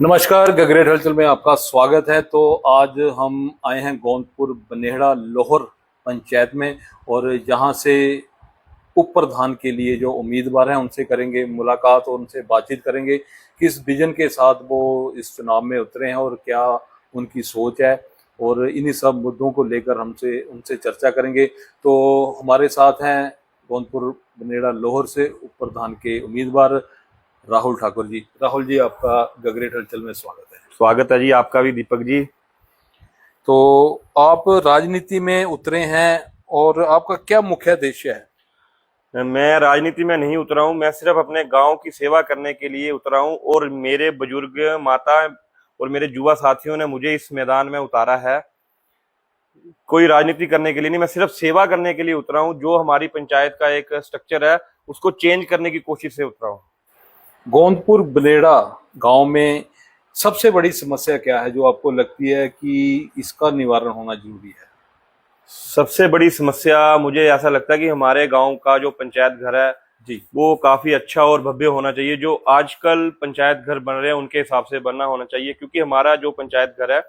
नमस्कार, गगरेट हलचल में आपका स्वागत है। तो आज हम आए हैं गोंदपुर बनेहड़ा लोहर पंचायत में, और यहाँ से उप प्रधान के लिए जो उम्मीदवार हैं उनसे करेंगे मुलाकात और उनसे बातचीत करेंगे किस विजन के साथ वो इस चुनाव में उतरे हैं और क्या उनकी सोच है, और इन्हीं सब मुद्दों को लेकर हमसे उनसे चर्चा करेंगे। तो हमारे साथ हैं गोंदपुर बनेहड़ा लोहर से उप प्रधान के उम्मीदवार राहुल ठाकुर जी। राहुल जी, आपका गगरेट हलचल में स्वागत है। स्वागत है जी, आपका भी दीपक जी। तो आप राजनीति में उतरे हैं और आपका क्या मुख्य उद्देश्य है? मैं राजनीति में नहीं उतरा हूं, मैं सिर्फ अपने गांव की सेवा करने के लिए उतरा हूं और मेरे बुजुर्ग माता और मेरे युवा साथियों ने मुझे इस मैदान में उतारा है। कोई राजनीति करने के लिए नहीं, मैं सिर्फ सेवा करने के लिए उतरा हूं। जो हमारी पंचायत का एक स्ट्रक्चर है उसको चेंज करने की कोशिश से उतरा हूं। गोंदपुर बनेड़ा गांव में सबसे बड़ी समस्या क्या है जो आपको लगती है कि इसका निवारण होना जरूरी है? सबसे बड़ी समस्या मुझे ऐसा लगता है कि हमारे गांव का जो पंचायत घर है जी, वो काफी अच्छा और भव्य होना चाहिए। जो आजकल पंचायत घर बन रहे हैं उनके हिसाब से बनना होना चाहिए, क्योंकि हमारा जो पंचायत घर है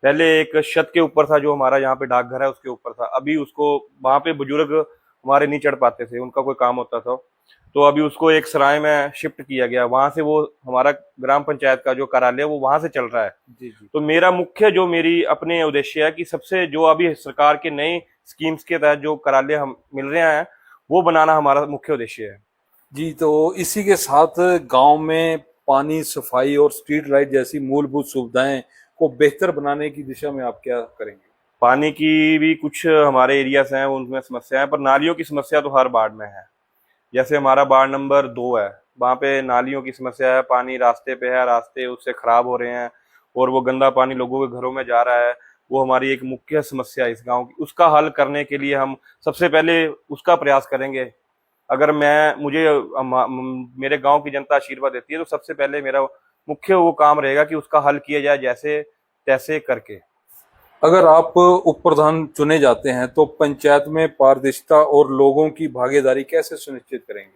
पहले एक छत के ऊपर था, जो हमारा यहाँ पे डाकघर है उसके ऊपर था। अभी उसको वहां पे बुजुर्ग हमारे नहीं चढ़ पाते थे, उनका कोई काम होता था, तो अभी उसको एक सराय में शिफ्ट किया गया। वहां से वो हमारा ग्राम पंचायत का जो कार्यालय वो वहां से चल रहा है। जी, जी। तो मेरा मुख्य जो मेरी अपने उद्देश्य है कि सबसे जो अभी सरकार के नए स्कीम्स के तहत जो कार्यालय हम मिल रहे हैं वो बनाना हमारा मुख्य उद्देश्य है। जी, तो इसी के साथ गांव में पानी, सफाई और स्ट्रीट लाइट जैसी मूलभूत सुविधाएं को बेहतर बनाने की दिशा में आप क्या करेंगे? पानी की भी कुछ हमारे एरियाज हैं उनमें समस्या है, पर नालियों की समस्या तो हर वार्ड में है। जैसे हमारा वार्ड नंबर 2 है, वहाँ पे नालियों की समस्या है। पानी रास्ते पे है, रास्ते उससे खराब हो रहे हैं और वो गंदा पानी लोगों के घरों में जा रहा है। वो हमारी एक मुख्य समस्या है इस गांव की। उसका हल करने के लिए हम सबसे पहले उसका प्रयास करेंगे। अगर मेरे गांव की जनता आशीर्वाद देती है तो सबसे पहले मेरा मुख्य वो काम रहेगा कि उसका हल किया जाए, जैसे तैसे करके। अगर आप उप प्रधान चुने जाते हैं तो पंचायत में पारदर्शिता और लोगों की भागीदारी कैसे सुनिश्चित करेंगे?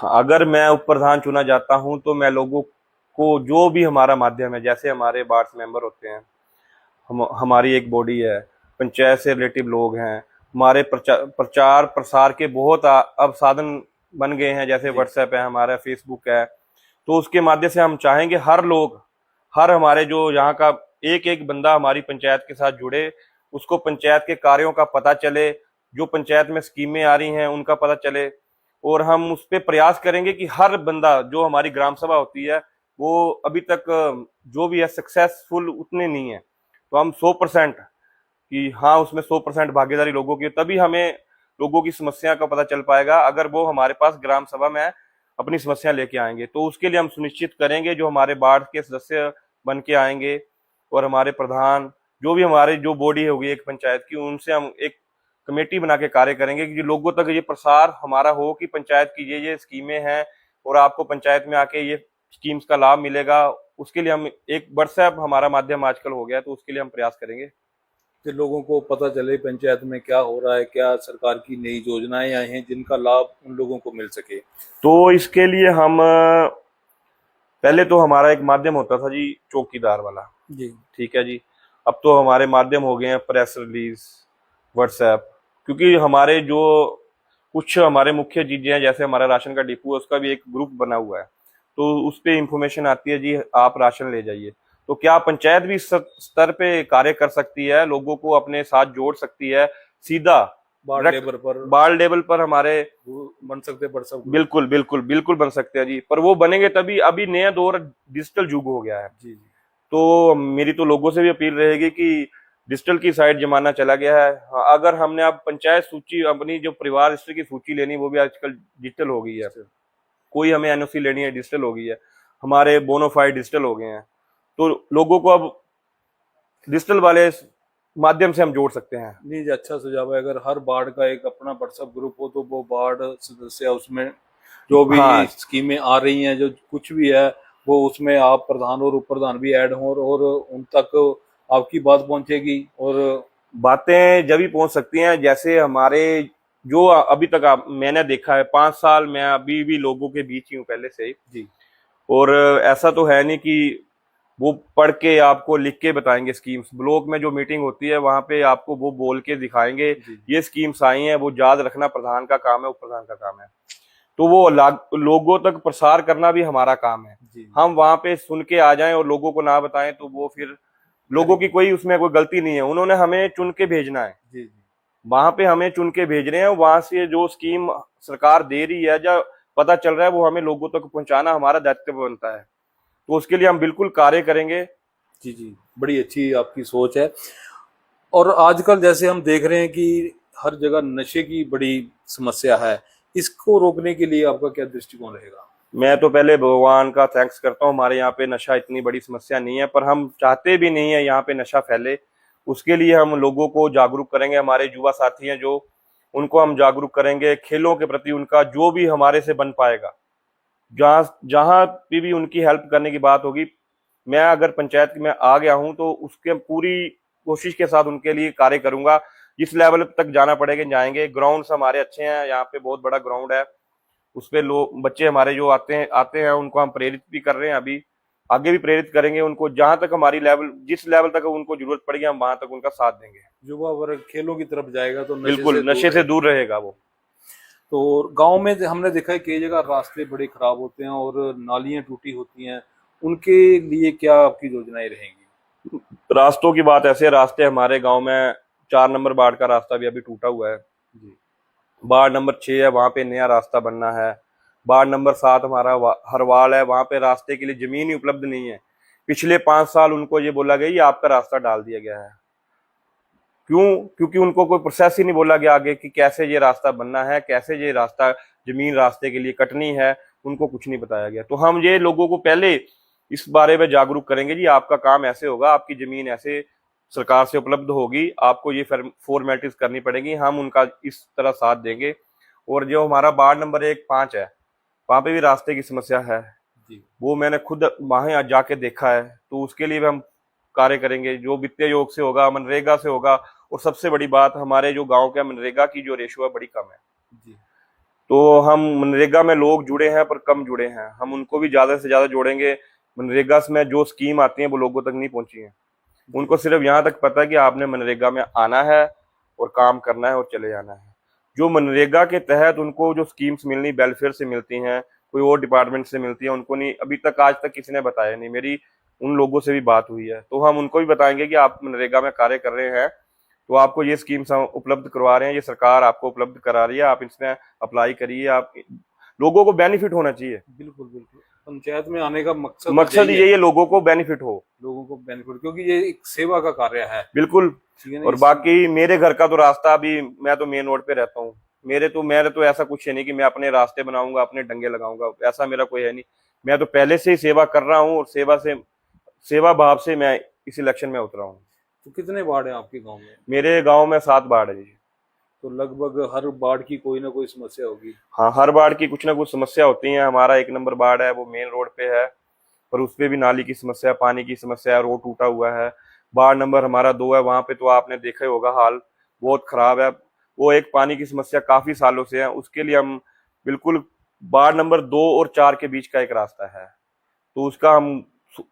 अगर मैं उप प्रधान चुना जाता हूं तो मैं लोगों को जो भी हमारा माध्यम है, जैसे हमारे वार्ड मेंबर होते हैं, हमारी एक बॉडी है, पंचायत से रिलेटिव लोग हैं, हमारे प्रचार प्रसार के बहुत अब साधन बन गए हैं, जैसे व्हाट्सएप है, हमारा फेसबुक है। तो उसके माध्यम से हम चाहेंगे हर लोग, हर हमारे जो यहाँ का एक एक बंदा हमारी पंचायत के साथ जुड़े, उसको पंचायत के कार्यों का पता चले, जो पंचायत में स्कीमें आ रही हैं उनका पता चले। और हम उस पर प्रयास करेंगे कि हर बंदा, जो हमारी ग्राम सभा होती है वो अभी तक जो भी है सक्सेसफुल उतने नहीं है, तो हम 100% कि हाँ उसमें 100% भागीदारी लोगों की, तभी हमें लोगों की समस्या का पता चल पाएगा। अगर वो हमारे पास ग्राम सभा में अपनी समस्या लेके आएंगे तो उसके लिए हम सुनिश्चित करेंगे जो हमारे वार्ड के सदस्य बन के आएंगे और हमारे प्रधान, जो भी हमारे जो बॉडी होगी एक पंचायत की, उनसे हम एक कमेटी बना के कार्य करेंगे कि लोगों तक ये प्रसार हमारा हो कि पंचायत की ये स्कीमें हैं और आपको पंचायत में आके ये स्कीम्स का लाभ मिलेगा। उसके लिए हम एक व्हाट्सएप हमारा माध्यम आजकल हो गया, तो उसके लिए हम प्रयास करेंगे कि लोगों को पता चले पंचायत में क्या हो रहा है, क्या सरकार की नई योजनाएं आई हैं जिनका लाभ उन लोगों को मिल सके। तो इसके लिए हम पहले तो हमारा एक माध्यम होता था जी, चौकीदार वाला। जी, ठीक है जी। अब तो हमारे माध्यम हो गए हैं प्रेस रिलीज, व्हाट्सएप, क्योंकि हमारे जो कुछ हमारे मुख्य चीजें हैं, जैसे हमारा राशन का डिपो है उसका भी एक ग्रुप बना हुआ है, तो उस पे इंफॉर्मेशन आती है जी आप राशन ले जाइए। तो क्या पंचायत भी इस स्तर पे कार्य कर सकती है, लोगों को अपने साथ जोड़ सकती है, सीधा वार्ड लेवल पर हमारे बन सकते व्हाट्सएप? बिल्कुल बिल्कुल बिल्कुल बन सकते हैं जी। पर वो बनेंगे तभी, अभी नया दौर डिजिटल युग हो गया है। जी, जी। तो मेरी तो लोगों से भी अपील रहेगी कि डिजिटल की साइड जमाना चला गया है। हाँ, अगर हमने अब पंचायत सूची, अपनी जो परिवार हिस्ट्री की सूची लेनी, वो भी आजकल डिजिटल हो गई है। कोई हमें एनओसी लेनी है, डिजिटल हो गई है। हमारे बोनोफाइड डिजिटल हो गए हैं, तो लोगों को अब डिजिटल वाले माध्यम से हम जोड़ सकते हैं। नहीं जी, अच्छा सुझाव है। अगर हर वार्ड का एक अपना व्हाट्सएप ग्रुप हो तो वो वार्ड सदस्य उसमें जो भी हाँ, स्कीमें आ रही हैं, जो कुछ भी है, वो उसमें आप प्रधान और उप प्रधान भी ऐड हों और उन तक आपकी बात पहुंचेगी। और बातें जब भी पहुंच सकती हैं, जैसे हमारे जो अभी तक मैंने देखा है 5 साल मैं अभी भी लोगों के बीच ही हूँ पहले से ही। जी, और ऐसा तो है नहीं कि वो पढ़ के आपको लिख के बताएंगे स्कीम्स। ब्लॉक में जो मीटिंग होती है वहां पे आपको वो बोल के दिखाएंगे ये स्कीम्स आई हैं, वो याद रखना प्रधान का काम है, उप प्रधान का काम है। तो वो लोगों तक प्रसार करना भी हमारा काम है। हम वहां पे सुन के आ जाएं और लोगों को ना बताएं तो वो फिर लोगों की कोई उसमें कोई गलती नहीं है, उन्होंने हमें चुन के भेजना है। वहां पे हमें चुन के भेज रहे हैं, वहां से जो स्कीम सरकार दे रही है या पता चल रहा है वो हमें लोगों तक पहुंचाना हमारा दायित्व बनता है। तो उसके लिए हम बिल्कुल कार्य करेंगे। जी, बड़ी अच्छी आपकी सोच है। और आजकल जैसे हम देख रहे हैं कि हर जगह नशे की बड़ी समस्या है, इसको रोकने के लिए आपका क्या दृष्टिकोण रहेगा? मैं तो पहले भगवान का थैंक्स करता हूँ, हमारे यहाँ पे नशा इतनी बड़ी समस्या नहीं है, पर हम चाहते भी नहीं है यहाँ पे नशा फैले। उसके लिए हम लोगों को जागरूक करेंगे, हमारे युवा साथी हैं जो, उनको हम जागरूक करेंगे खेलों के प्रति। उनका जो भी हमारे से बन पाएगा, जहां जहां भी उनकी हेल्प करने की बात होगी, मैं अगर पंचायत में आ गया हूं तो उसके पूरी कोशिश के साथ उनके लिए कार्य करूंगा। जिस लेवल तक जाना पड़ेगा जाएंगे। ग्राउंड्स हमारे अच्छे हैं, यहाँ पे बहुत बड़ा ग्राउंड है, उस पे लोग बच्चे हमारे जो आते हैं उनको हम प्रेरित भी कर रहे हैं, अभी आगे भी प्रेरित करेंगे उनको। जहां तक हमारी लेवल, जिस लेवल तक उनको जरूरत पड़ेगी हम वहां तक उनका साथ देंगे। युवा वर्ग खेलों की तरफ जाएगा तो बिल्कुल नशे से दूर रहेगा वो। तो गांव में हमने देखा है कई जगह रास्ते बड़े खराब होते हैं और नालियां टूटी होती हैं, उनके लिए क्या आपकी योजनाएं रहेंगी? रास्तों की बात ऐसे, रास्ते हमारे गांव में 4 नंबर वार्ड का रास्ता भी अभी टूटा हुआ है जी। वार्ड नंबर 6 है, वहां पे नया रास्ता बनना है। वार्ड नंबर 7 हमारा हरवाल है, वहां पे रास्ते के लिए जमीन ही उपलब्ध नहीं है। पिछले 5 साल उनको ये बोला गया ये आपका रास्ता डाल दिया गया है। क्यों? क्योंकि उनको कोई प्रोसेस ही नहीं बोला गया आगे कि कैसे ये रास्ता बनना है, कैसे ये रास्ता जमीन रास्ते के लिए कटनी है, उनको कुछ नहीं बताया गया। तो हम ये लोगों को पहले इस बारे में जागरूक करेंगे जी आपका काम ऐसे होगा, आपकी जमीन ऐसे सरकार से उपलब्ध होगी, आपको ये फॉर्मेलिटीज करनी पड़ेगी, हम उनका इस तरह साथ देंगे। और जो हमारा वार्ड नंबर 1-5 है, वहां पे भी रास्ते की समस्या है जी। वो मैंने खुद वहां जाके देखा है, तो उसके लिए भी हम कार्य करेंगे। जो वित्तीय योग से होगा, मनरेगा से होगा। और सबसे बड़ी बात, हमारे जो गांव के मनरेगा की जो रेशो है बड़ी कम है जी। तो हम मनरेगा में लोग जुड़े हैं पर कम जुड़े हैं, हम उनको भी ज्यादा से ज्यादा जोड़ेंगे। मनरेगा में जो स्कीम आती है वो लोगों तक नहीं पहुंची है, उनको सिर्फ यहाँ तक पता है कि आपने मनरेगा में आना है और काम करना है और चले जाना है। जो मनरेगा के तहत उनको जो स्कीम्स मिलनी वेलफेयर से मिलती हैं, कोई और डिपार्टमेंट से मिलती है, उनको नहीं, अभी तक आज तक किसी ने बताया नहीं। मेरी उन लोगों से भी बात हुई है, तो हम उनको भी बताएंगे कि आप मनरेगा में कार्य कर रहे हैं तो आपको ये स्कीम्स हम उपलब्ध करवा रहे हैं, ये सरकार आपको उपलब्ध करा रही है, आप इसमें अप्लाई करिए। आप लोगों को बेनिफिट होना चाहिए। बिल्कुल बिल्कुल, पंचायत में आने का मकसद यही है, लोगों को बेनिफिट हो, लोगों को बेनिफिट, क्योंकि ये एक सेवा का कार्य है। बिल्कुल। और बाकी मेरे घर का तो रास्ता, अभी मैं तो मेन रोड पे रहता हूँ, मेरे तो ऐसा कुछ है नहीं कि मैं अपने रास्ते बनाऊंगा, अपने डंगे लगाऊंगा, ऐसा मेरा कोई है नहीं। मैं तो पहले से ही सेवा कर रहा हूँ और सेवा भाव से मैं इस इलेक्शन में उतरा हूँ। तो कितने वार्ड है आपके गाँव में? मेरे गाँव में 7 वार्ड है जी। तो लगभग हर वार्ड की कोई ना कोई समस्या होगी। हाँ, हर वार्ड की कुछ ना कुछ समस्या होती है। हमारा 1 नंबर वार्ड है, वो मेन रोड पे है, पर उसपे भी नाली की समस्या, पानी की समस्या, रोड टूटा हुआ है। वार्ड नंबर हमारा 2 है, वहां पे तो आपने देखा ही होगा, हाल बहुत खराब है। वो एक पानी की समस्या काफी सालों से है, उसके लिए हम बिल्कुल, वार्ड नंबर 2 और 4 के बीच का एक रास्ता है, तो उसका हम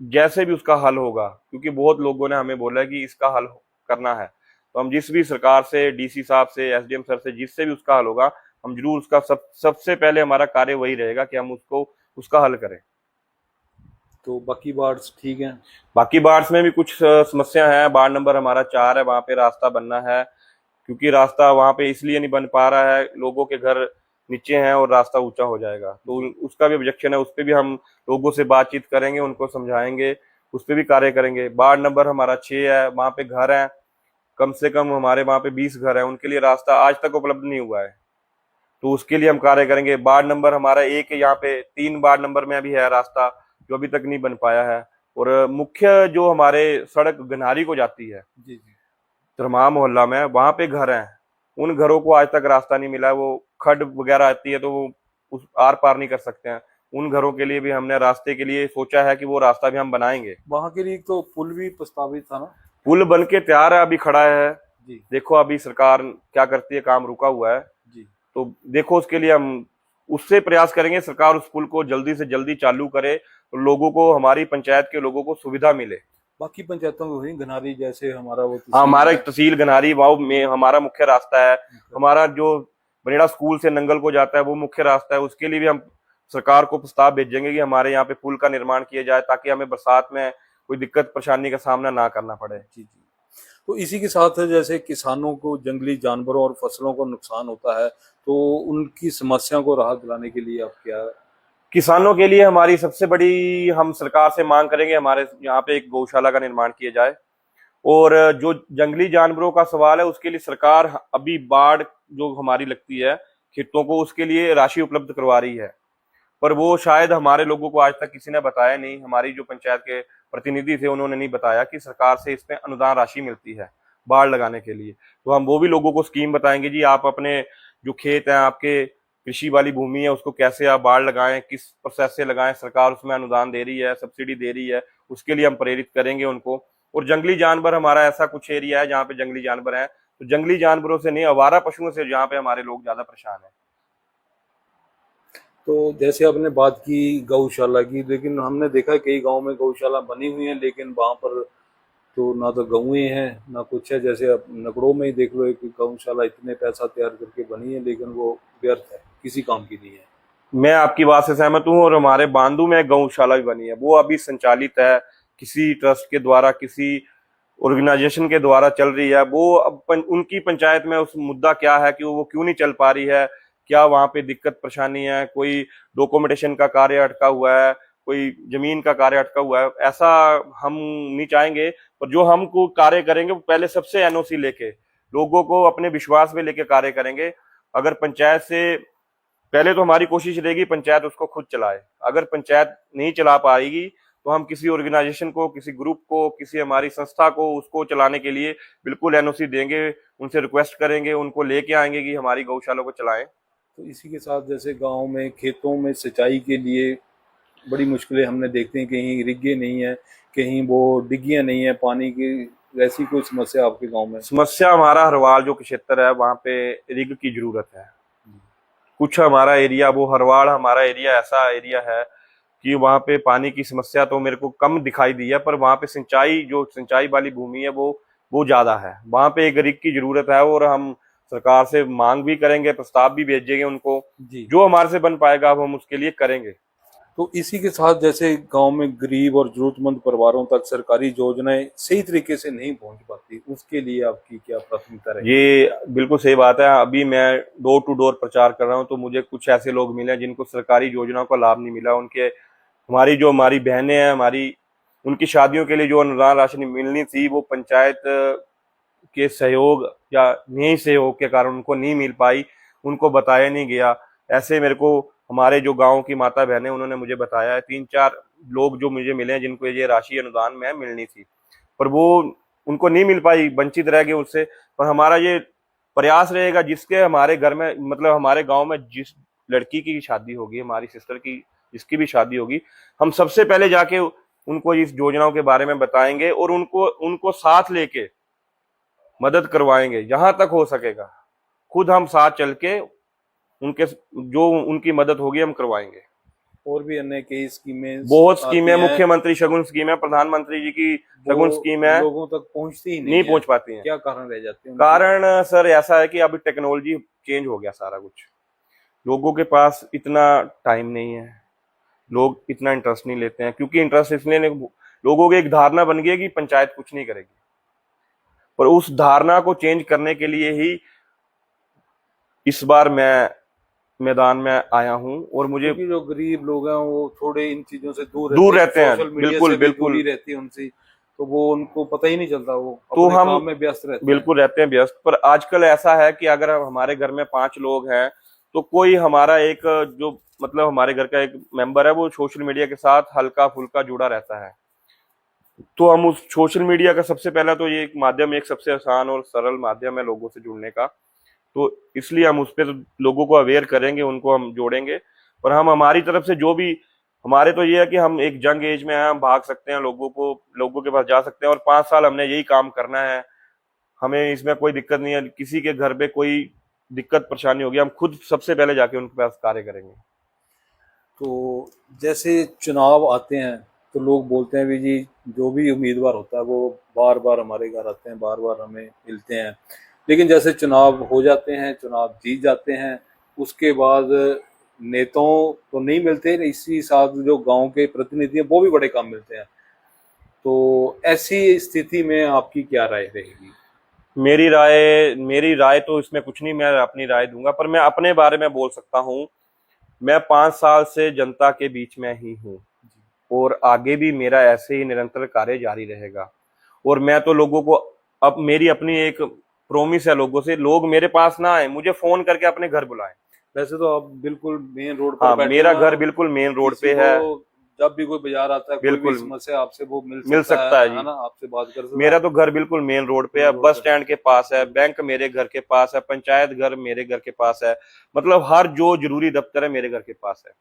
जैसे भी उसका हल होगा, क्योंकि बहुत लोगों ने हमें बोला है कि इसका हल करना है, तो हम जिस भी सरकार से, डीसी साहब से, एसडीएम सर से, जिससे भी उसका हल होगा, हम जरूर उसका सबसे पहले हमारा कार्य वही रहेगा कि हम उसका हल करें। तो बाकी वार्ड्स ठीक हैं? बाकी वार्ड्स में भी कुछ समस्या है। वार्ड नंबर हमारा 4 है, वहां पे रास्ता बनना है, क्योंकि रास्ता वहां पे इसलिए नहीं बन पा रहा है, लोगों के घर नीचे हैं और रास्ता ऊंचा हो जाएगा, तो उसका भी ऑब्जेक्शन है। उस पर भी हम लोगों से बातचीत करेंगे, उनको समझाएंगे, उस पर भी कार्य करेंगे। वार्ड नंबर हमारा 6 है, वहां पे घर है, कम से कम हमारे वहां पे 20 घर है, उनके लिए रास्ता आज तक उपलब्ध नहीं हुआ है, तो उसके लिए हम कार्य करेंगे। वार्ड नंबर हमारा 1 है, यहाँ पे 3 वार्ड नंबर में भी है रास्ता जो अभी तक नहीं बन पाया है। और मुख्य जो हमारे सड़क गनारी को जाती है जी जी, धर्मा मोहल्ला में, वहां पे घर हैं, उन घरों को आज तक रास्ता नहीं मिला है। वो खड वगैरह आती है तो वो उस आर पार नहीं कर सकते हैं, उन घरों के लिए भी हमने रास्ते के लिए सोचा है कि वो रास्ता भी हम बनाएंगे। वहां के लिए तो पुल भी प्रस्तावित था ना? पुल बन के तैयार है, अभी खड़ा है जी। देखो अभी सरकार क्या करती है, काम रुका हुआ है जी। तो देखो उसके लिए हम उससे प्रयास करेंगे, सरकार उस पुल को जल्दी से जल्दी चालू करे लोगों को, हमारी पंचायत के लोगों को सुविधा मिले। बाकी पंचायतों में हुई घनारी जैसे हमारा वो हाँ, हमारा तहसील तहसील घनारी वाव में हमारा मुख्य रास्ता है। है। हमारा जो बनेड़ा स्कूल से नंगल को जाता है वो मुख्य रास्ता है। उसके लिए भी हम सरकार को प्रस्ताव भेजेंगे कि हमारे यहाँ पे पुल का निर्माण किया जाए, ताकि हमें बरसात में कोई दिक्कत परेशानी का सामना ना करना पड़े। जी जी। तो इसी के साथ जैसे किसानों को जंगली जानवरों और फसलों को नुकसान होता है, तो उनकी समस्या को राहत दिलाने के लिए आप क्या? किसानों के लिए हमारी सबसे बड़ी, हम सरकार से मांग करेंगे हमारे यहाँ पे एक गौशाला का निर्माण किया जाए। और जो जंगली जानवरों का सवाल है उसके लिए सरकार अभी बाढ़ जो हमारी लगती है खेतों को, उसके लिए राशि उपलब्ध करवा रही है। पर वो शायद हमारे लोगों को आज तक किसी ने बताया नहीं। हमारी जो पंचायत के प्रतिनिधि थे उन्होंने नहीं बताया कि सरकार से इसमें अनुदान राशि मिलती है बाढ़ लगाने के लिए। तो हम वो भी लोगों को स्कीम बताएंगे, जी आप अपने जो खेत है, आपके कृषि वाली भूमि है, उसको कैसे आप बाढ़ लगाएं, किस प्रोसेस से लगाएं, सरकार उसमें अनुदान दे रही है, सब्सिडी दे रही है, उसके लिए हम प्रेरित करेंगे उनको। और जंगली जानवर, हमारा ऐसा कुछ एरिया है जहाँ पे जंगली जानवर हैं, तो जंगली जानवरों से नहीं, आवारा पशुओं से जहाँ पे हमारे लोग ज्यादा परेशान हैं। तो जैसे आपने बात की गौशाला की, लेकिन हमने देखा है कई गांव में गौशाला बनी हुई है, लेकिन वहां पर तो ना तो गौएं हैं ना कुछ है। जैसे अब नगड़ों में ही देख लो, एक गौशाला इतने पैसा तैयार करके बनी है, लेकिन वो व्यर्थ है, किसी काम की नहीं है। मैं आपकी बात से सहमत हूँ। और हमारे बांदू में एक गौशाला भी बनी है, वो अभी संचालित है, किसी ट्रस्ट के द्वारा, किसी ऑर्गेनाइजेशन के द्वारा चल रही है। वो अब उनकी पंचायत में उस मुद्दा क्या है कि वो क्यों नहीं चल पा रही है, क्या वहां पे दिक्कत परेशानी है, कोई डॉक्यूमेंटेशन का कार्य अटका हुआ है, कोई जमीन का कार्य अटका हुआ है, ऐसा हम नहीं चाहेंगे। पर जो हम को कार्य करेंगे वो पहले सबसे एनओसी लेके, लोगों को अपने विश्वास में लेके कार्य करेंगे। अगर पंचायत से, पहले तो हमारी कोशिश रहेगी पंचायत उसको खुद चलाए। अगर पंचायत नहीं चला पाएगी तो हम किसी ऑर्गेनाइजेशन को, किसी ग्रुप को, किसी हमारी संस्था को उसको चलाने के लिए बिल्कुल एनओसी देंगे, उनसे रिक्वेस्ट करेंगे, उनको लेके आएंगे कि हमारी गौशाला को चलाएं। तो इसी के साथ जैसे गांव में खेतों में सिंचाई के लिए बड़ी मुश्किलें हमने देखते हैं, कहीं रिगे नहीं है, कहीं वो डिग्गियां नहीं है पानी की। ऐसी कोई समस्या आपके गांव में? समस्या, हमारा हरवाल जो क्षेत्र है वहां पे रिग की जरूरत है। कुछ हमारा एरिया, वो हरवाड़ हमारा एरिया ऐसा एरिया है कि वहां पे पानी की समस्या तो मेरे को कम दिखाई दी है, पर वहां पे सिंचाई, जो सिंचाई वाली भूमि है वो ज्यादा है। वहां पे एक रिग की जरूरत है और हम सरकार से मांग भी करेंगे, प्रस्ताव भी भेजेंगे उनको। जी। जो हमारे से बन पाएगा अब हम उसके लिए करेंगे। तो इसी के साथ जैसे गांव में गरीब और जरूरतमंद परिवारों तक सरकारी योजनाएं सही तरीके से नहीं पहुंच पाती, उसके लिए आपकी क्या प्राथमिकता रहेगी? ये बिल्कुल सही बात है। अभी मैं डोर टू डोर प्रचार कर रहा हूँ, तो मुझे कुछ ऐसे लोग मिले हैं जिनको सरकारी योजनाओं का लाभ नहीं मिला। उनके, हमारी बहनें हैं, उनकी शादियों के लिए जो अनुदान राशि मिलनी थी वो पंचायत के सहयोग या नहीं सहयोग के कारण उनको नहीं मिल पाई, उनको बताया नहीं गया। ऐसे मेरे को हमारे जो गांव की माता बहनें, उन्होंने मुझे बताया है, 3-4 लोग जो मुझे मिले हैं जिनको ये राशि अनुदान में मिलनी थी, पर वो उनको नहीं मिल पाई, वंचित रह गए उससे। पर हमारा ये प्रयास रहेगा, जिसके हमारे घर में, मतलब हमारे गांव में जिस लड़की की शादी होगी, हमारी सिस्टर की जिसकी भी शादी होगी, हम सबसे पहले जाके उनको इस योजनाओं के बारे में बताएंगे और उनको साथ लेके मदद करवाएंगे जहां तक हो सकेगा। खुद हम साथ चल के उनके, जो उनकी मदद होगी हम करवाएंगे। और भी अन्य कई स्कीमें बहुत आती स्कीम है, हैं, मुख्यमंत्री शगुन स्कीम है, प्रधानमंत्री जी की शगुन स्कीम है, लोगों तक पहुंचती ही नहीं है। पहुंच पाती हैं। क्या कारण रह जाते हैं? कारण सर ऐसा है कि अभी टेक्नोलॉजी चेंज हो गया सारा कुछ, लोगों के पास इतना टाइम नहीं है, लोग इतना इंटरेस्ट नहीं लेते हैं, क्योंकि इंटरेस्ट इसलिए नहीं, लोगों की एक धारणा बन गई है कि पंचायत कुछ नहीं करेगी। पर उस धारणा को चेंज करने के लिए ही इस बार मैं मैदान में आया हूँ। और मुझे, क्योंकि जो गरीब लोग हैं वो थोड़े इन चीजों से दूर रहते हैं, सोशल मीडिया बिल्कुल से भी बिल्कुल दूरी रहती है उनसे, तो वो उनको पता ही नहीं चलता, वो तो अपने हम काम में व्यस्त रहते हैं। बिल्कुल रहते हैं व्यस्त। पर आजकल ऐसा है कि अगर हमारे घर में 5 लोग हैं तो कोई हमारा एक, जो मतलब हमारे घर का एक मेंबर है, वो सोशल मीडिया के साथ हल्का फुल्का जुड़ा रहता है। तो हम उस सोशल मीडिया का, सबसे पहला तो ये एक माध्यम, एक सबसे आसान और सरल माध्यम है लोगों से जुड़ने का, तो इसलिए हम उस पर लोगों को अवेयर करेंगे, उनको हम जोड़ेंगे। पर हम हमारी तरफ से जो भी, हमारे तो ये है कि हम एक जंग एज में हैं, हम भाग सकते हैं, लोगों के पास जा सकते हैं, और 5 साल हमने यही काम करना है। हमें इसमें कोई दिक्कत नहीं है, किसी के घर पे कोई दिक्कत परेशानी होगी, हम खुद सबसे पहले जाके उनके पास कार्य करेंगे। तो जैसे चुनाव आते हैं तो लोग बोलते हैं भी जी, जो भी उम्मीदवार होता है वो बार बार हमारे घर आते हैं, बार बार हमें मिलते हैं। लेकिन जैसे चुनाव हो जाते हैं, चुनाव जीत जाते हैं, उसके बाद नेताओं तो नहीं मिलते, इसी साथ जो गांव के प्रतिनिधि हैं वो भी बड़े कम मिलते हैं। तो ऐसी स्थिति में आपकी क्या राय रहेगी? मेरी राय तो इसमें कुछ नहीं, मैं अपनी राय दूंगा, पर मैं अपने बारे में बोल सकता हूँ। मैं 5 साल से जनता के बीच में ही हूँ और आगे भी मेरा ऐसे ही निरंतर कार्य जारी रहेगा। और मैं तो लोगों को, अब मेरी अपनी एक प्रोमिस है लोगों से, लोग मेरे पास ना आए, मुझे फोन करके अपने घर बुलाएं। वैसे तो आप बिल्कुल मेन रोड पर हाँ, बैठे मेरा हैं घर और बिल्कुल मेन रोड किसी पे को है। जब भी कोई बाजार आता है, कोई भी बिल्कुल समस्या आपसे वो मिल मिल सकता सकता है है जी। ना, आपसे बात कर सकता मेरा है। तो घर बिल्कुल मेन रोड पे है, मेन रोड बस पे स्टैंड के पास है, बैंक मेरे घर के पास है, पंचायत घर मेरे घर के पास है। मतलब हर जो जरूरी दफ्तर है मेरे घर के पास है।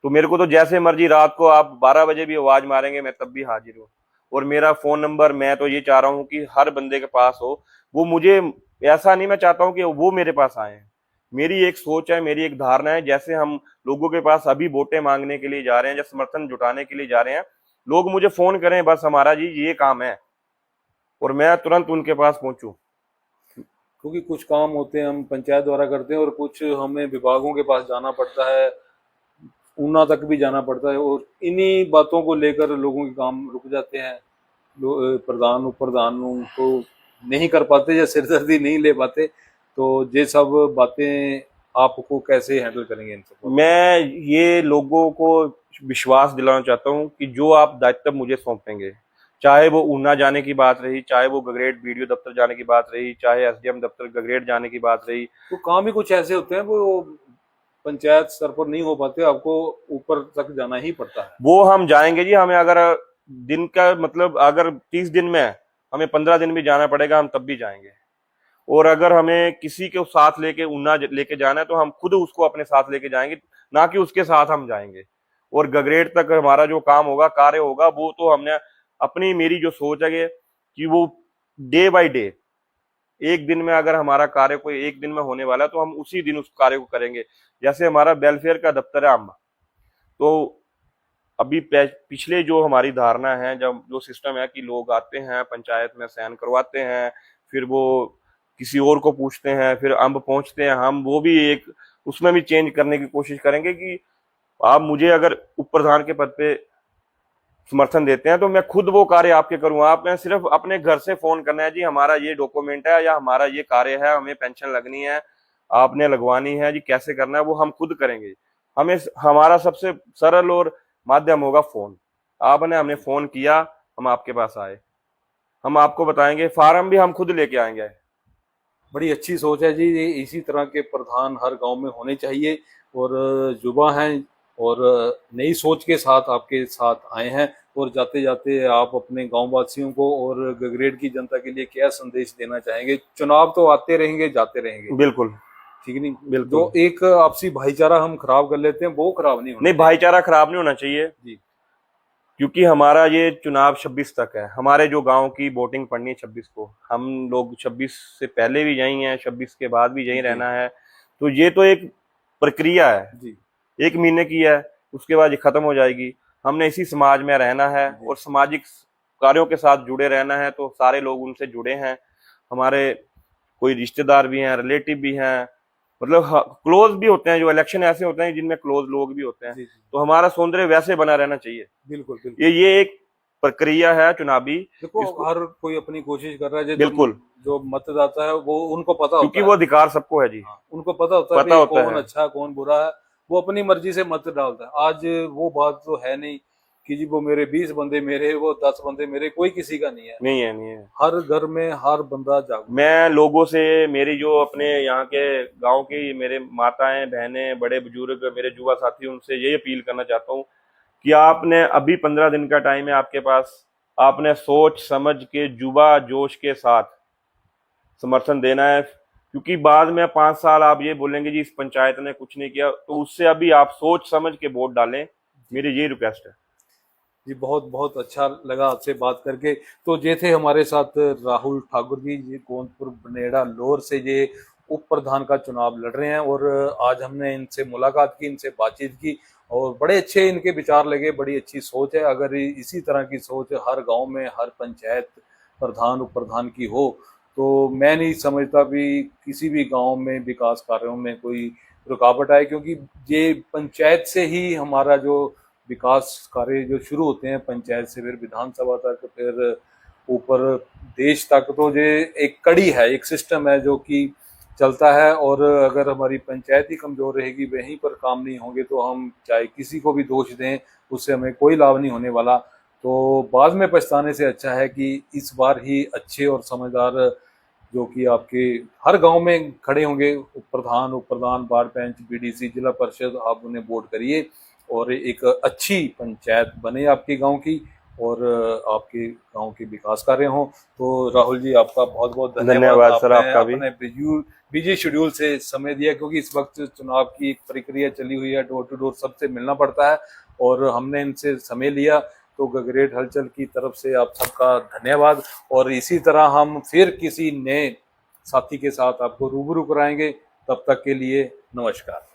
तो मेरे को तो जैसे मर्जी रात को आप 12 बजे भी आवाज मारेंगे, मैं तब भी हाजिर हूँ। और मेरा फोन नंबर, मैं तो ये चाह रहा हूँ कि हर बंदे के पास हो। वो मुझे, ऐसा नहीं मैं चाहता हूँ कि वो मेरे पास आए। मेरी एक सोच है, मेरी एक धारणा है, जैसे हम लोगों के पास अभी वोटें मांगने के लिए जा रहे हैं या समर्थन जुटाने के लिए जा रहे हैं, लोग मुझे फोन करें बस, हमारा जी ये काम है, और मैं तुरंत उनके पास पहुंचूं। क्योंकि कुछ काम होते हैं हम पंचायत द्वारा करते हैं और कुछ हमें विभागों के पास जाना पड़ता है, ऊना तक भी जाना पड़ता है, और इन्हीं बातों को लेकर लोगों के काम रुक जाते हैं। प्रधान उप प्रधान उनको नहीं कर पाते या सिरदर्दी नहीं ले पाते। तो ये सब बातें आपको कैसे हैंडल करेंगे इन सब बातों मैं ये लोगों को विश्वास दिलाना चाहता हूँ कि जो आप दायित्व मुझे सौंपेंगे, चाहे वो ऊना जाने की बात रही, चाहे वो गगरेट बीडीओ दफ्तर जाने की बात रही, चाहे एसडीएम दफ्तर गगरेट जाने की बात रही। को? तो काम ही कुछ ऐसे होते हैं वो पंचायत स्तर पर नहीं हो पाते, आपको ऊपर तक जाना ही पड़ता है। वो हम जाएंगे जी। हमें अगर दिन का मतलब अगर 30 दिन में है, हमें 15 दिन भी जाना पड़ेगा, हम तब भी जाएंगे। और अगर हमें किसी के साथ लेके ऊना लेके जाना है तो हम खुद उसको अपने साथ लेके जाएंगे, ना कि उसके साथ हम जाएंगे। और गगरेट तक हमारा जो काम होगा, कार्य होगा, वो तो हमने अपनी, मेरी जो सोच है कि वो डे बाय डे, एक दिन में अगर हमारा कार्य कोई एक दिन में होने वाला है तो हम उसी दिन उस कार्य को करेंगे। जैसे हमारा वेलफेयर का दफ्तर है अम्बा, तो अभी पिछले जो हमारी धारणा है, जब जो सिस्टम है कि लोग आते हैं पंचायत में साइन करवाते हैं, फिर वो किसी और को पूछते हैं, फिर अम्ब पहुंचते हैं, हम वो भी एक उसमें भी चेंज करने की कोशिश करेंगे कि आप मुझे अगर उप प्रधान के पद पे समर्थन देते हैं तो मैं खुद वो कार्य आपके करूंगा। आप मैं सिर्फ अपने घर से फोन करना है जी, हमारा ये डॉक्यूमेंट है या हमारा ये कार्य है, हमें पेंशन लगनी है, आपने लगवानी है जी, कैसे करना है वो हम खुद करेंगे। हमें हमारा सबसे सरल और माध्यम होगा फोन। आपने हमने फोन किया, हम आपके पास आए, हम आपको बताएंगे, फार्म भी हम खुद लेके आएंगे। बड़ी अच्छी सोच है जी, ये इसी तरह के प्रधान हर गांव में होने चाहिए। और युवा हैं और नई सोच के साथ आपके साथ आए हैं। और जाते जाते आप अपने गांव वासियों को और गगरेट की जनता के लिए क्या संदेश देना चाहेंगे? चुनाव तो आते रहेंगे, जाते रहेंगे, बिल्कुल ठीक नहीं? बिल्कुल। जो एक आपसी भाईचारा हम खराब कर लेते हैं वो खराब नहीं होना नहीं, चाहिए। भाईचारा खराब नहीं होना चाहिए, जी क्योंकि हमारा ये चुनाव 26 तक है। हमारे जो गांव की वोटिंग पड़नी है 26 को, हम लोग 26 से पहले भी यहीं हैं, 26 के बाद भी यहीं जी रहना है। तो ये तो एक प्रक्रिया है, जी 1 महीने की है, उसके बाद ये खत्म हो जाएगी। हमने इसी समाज में रहना है जी और सामाजिक कार्यों के साथ जुड़े रहना है, तो सारे लोग उनसे जुड़े हैं। हमारे कोई रिश्तेदार भी हैं, रिलेटिव भी हैं, मतलब क्लोज भी होते हैं। जो इलेक्शन ऐसे होते हैं जिनमें क्लोज लोग भी होते हैं। जी जी तो हमारा सौंदर्य वैसे बना रहना चाहिए। बिल्कुल बिल्कुल। ये एक प्रक्रिया है चुनावी। देखो इसको हर कोई अपनी कोशिश कर रहा है, जो बिल्कुल, जो मतदाता है वो उनको पता क्योंकि होता वो है। अधिकार सबको है जी, हाँ, उनको पता होता है पता भी होता कौन है। अच्छा है कौन बुरा है। वो अपनी मर्जी से मत डालता है। आज वो बात तो है नहीं कि जी वो मेरे 20 बंदे मेरे, वो 10 बंदे मेरे, कोई किसी का नहीं है। नहीं है, नहीं है। हर घर में हर बंदा जागरूक है। मैं लोगों से, मेरी जो अपने यहाँ के गांव की मेरे माताएं, बहनें, बड़े बुजुर्ग, मेरे युवा साथी, उनसे यही अपील करना चाहता हूँ कि आपने अभी 15 दिन का टाइम है आपके पास, आपने सोच समझ के युवा जोश के साथ समर्थन देना है। क्योंकि बाद में 5 साल आप ये बोलेंगे जी इस पंचायत ने कुछ नहीं किया, तो उससे अभी आप सोच समझ के वोट डालें, मेरी ये रिक्वेस्ट है। जी बहुत बहुत अच्छा लगा आपसे बात करके। तो ये थे हमारे साथ राहुल ठाकुर जी, ये गोंदपुर बनेड़ा लोर से ये उप प्रधान का चुनाव लड़ रहे हैं। और आज हमने इनसे मुलाकात की, इनसे बातचीत की और बड़े अच्छे इनके विचार लगे, बड़ी अच्छी सोच है। अगर इसी तरह की सोच हर गांव में, हर पंचायत प्रधान उप प्रधान की हो तो मैं नहीं समझता भी किसी भी गांव में विकास कार्यों में कोई रुकावट आए, क्योंकि ये पंचायत से ही हमारा जो विकास कार्य जो शुरू होते हैं, पंचायत से फिर विधानसभा तक, फिर ऊपर देश तक, तो ये एक कड़ी है, एक सिस्टम है जो कि चलता है। और अगर हमारी पंचायत ही कमजोर रहेगी, वहीं पर काम नहीं होंगे, तो हम चाहे किसी को भी दोष दें उससे हमें कोई लाभ नहीं होने वाला। तो बाद में पछताने से अच्छा है कि इस बार ही अच्छे और समझदार जो कि आपके हर गांव में खड़े होंगे, प्रधान उप प्रधान, वार्ड पंच, बीडीसी, जिला परिषद, आप उन्हें वोट करिए और एक अच्छी पंचायत बने आपके गांव की, और आपके गांव के विकास कार्य हों। तो राहुल जी, आपका बहुत बहुत धन्यवाद सर, आपने आपका भी। अपने बिजी शेड्यूल से समय दिया, क्योंकि इस वक्त चुनाव की एक प्रक्रिया चली हुई है, डोर टू डोर सबसे मिलना पड़ता है, और हमने इनसे समय लिया। तो गगरेट हलचल की तरफ से आप सबका धन्यवाद। और इसी तरह हम फिर किसी नए साथी के साथ आपको रूबरू कराएंगे। तब तक के लिए नमस्कार।